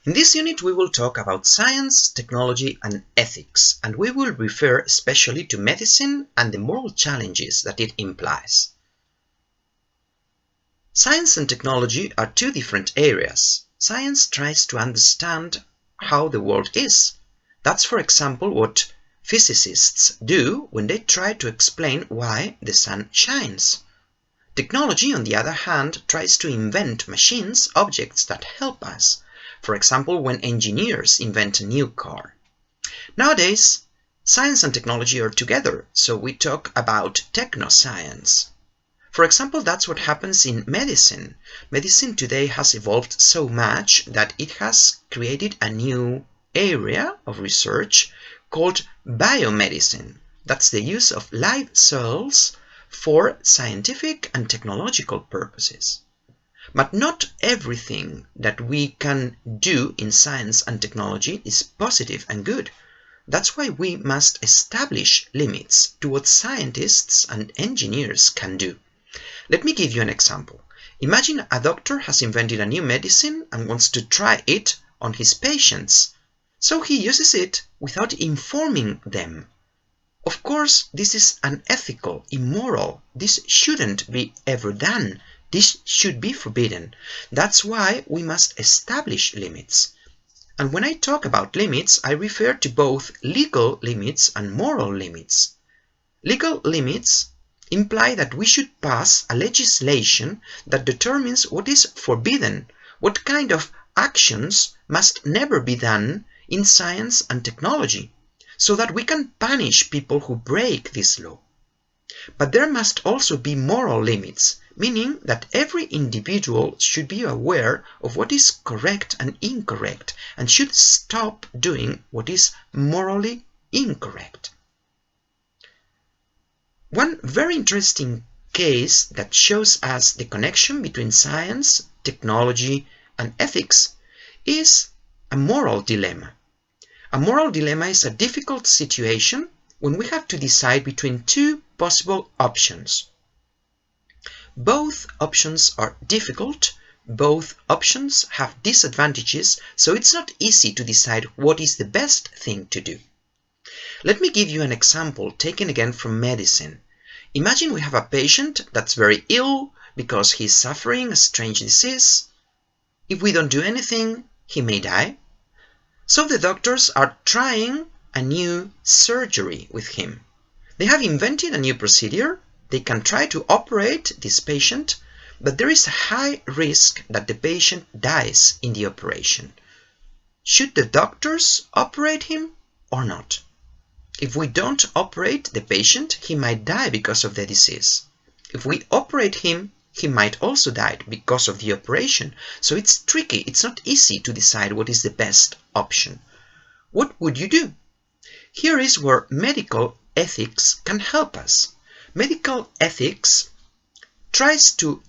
In this unit, we will talk about science, technology, and ethics, and we will refer especially to medicine and the moral challenges that it implies. Science and technology are two different areas. Science tries to understand how the world is. That's, for example, what physicists do when they try to explain why the sun shines. Technology, on the other hand, tries to invent machines, objects that help us. For example, when engineers invent a new car. Nowadays, science and technology are together, so we talk about technoscience. For example, that's what happens in medicine. Medicine today has evolved so much that it has created a new area of research called biomedicine. That's the use of live cells for scientific and technological purposes. But not everything that we can do in science and technology is positive and good. That's why we must establish limits to what scientists and engineers can do. Let me give you an example. Imagine a doctor has invented a new medicine and wants to try it on his patients. So he uses it without informing them. Of course, this is unethical, immoral. This shouldn't be ever done. This should be forbidden. That's why we must establish limits. And when I talk about limits, I refer to both legal limits and moral limits. Legal limits imply that we should pass a legislation that determines what is forbidden, what kind of actions must never be done in science and technology, so that we can punish people who break this law. But there must also be moral limits, meaning that every individual should be aware of what is correct and incorrect and should stop doing what is morally incorrect. One very interesting case that shows us the connection between science, technology, and ethics is a moral dilemma. A moral dilemma is a difficult situation when we have to decide between two possible options. Both options are difficult, both options have disadvantages, so it's not easy to decide what is the best thing to do. Let me give you an example taken again from medicine. Imagine we have a patient that's very ill because he's suffering a strange disease. If we don't do anything, he may die. So the doctors are trying a new surgery with him. They have invented a new procedure. They can try to operate this patient, but there is a high risk that the patient dies in the operation. Should the doctors operate him or not? If we don't operate the patient, he might die because of the disease. If we operate him, he might also die because of the operation. So it's tricky. It's not easy to decide what is the best option. What would you do? Here is where medical ethics can help us. Medical ethics tries to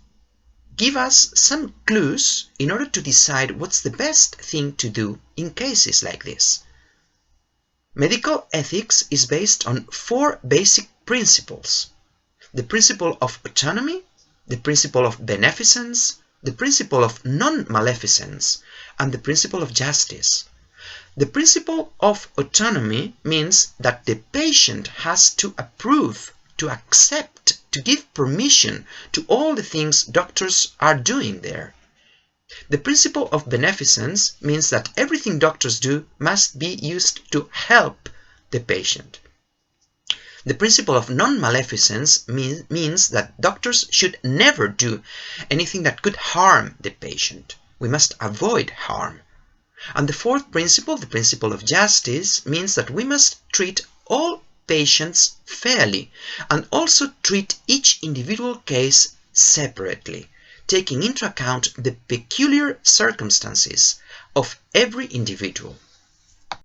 give us some clues in order to decide what's the best thing to do in cases like this. Medical ethics is based on four basic principles: the principle of autonomy, the principle of beneficence, the principle of non-maleficence, and the principle of justice. The principle of autonomy means that the patient has to approve, to accept, to give permission to all the things doctors are doing there. The principle of beneficence means that everything doctors do must be used to help the patient. The principle of non-maleficence means that doctors should never do anything that could harm the patient. We must avoid harm. And the fourth principle, the principle of justice, means that we must treat all patients fairly and also treat each individual case separately, taking into account the peculiar circumstances of every individual.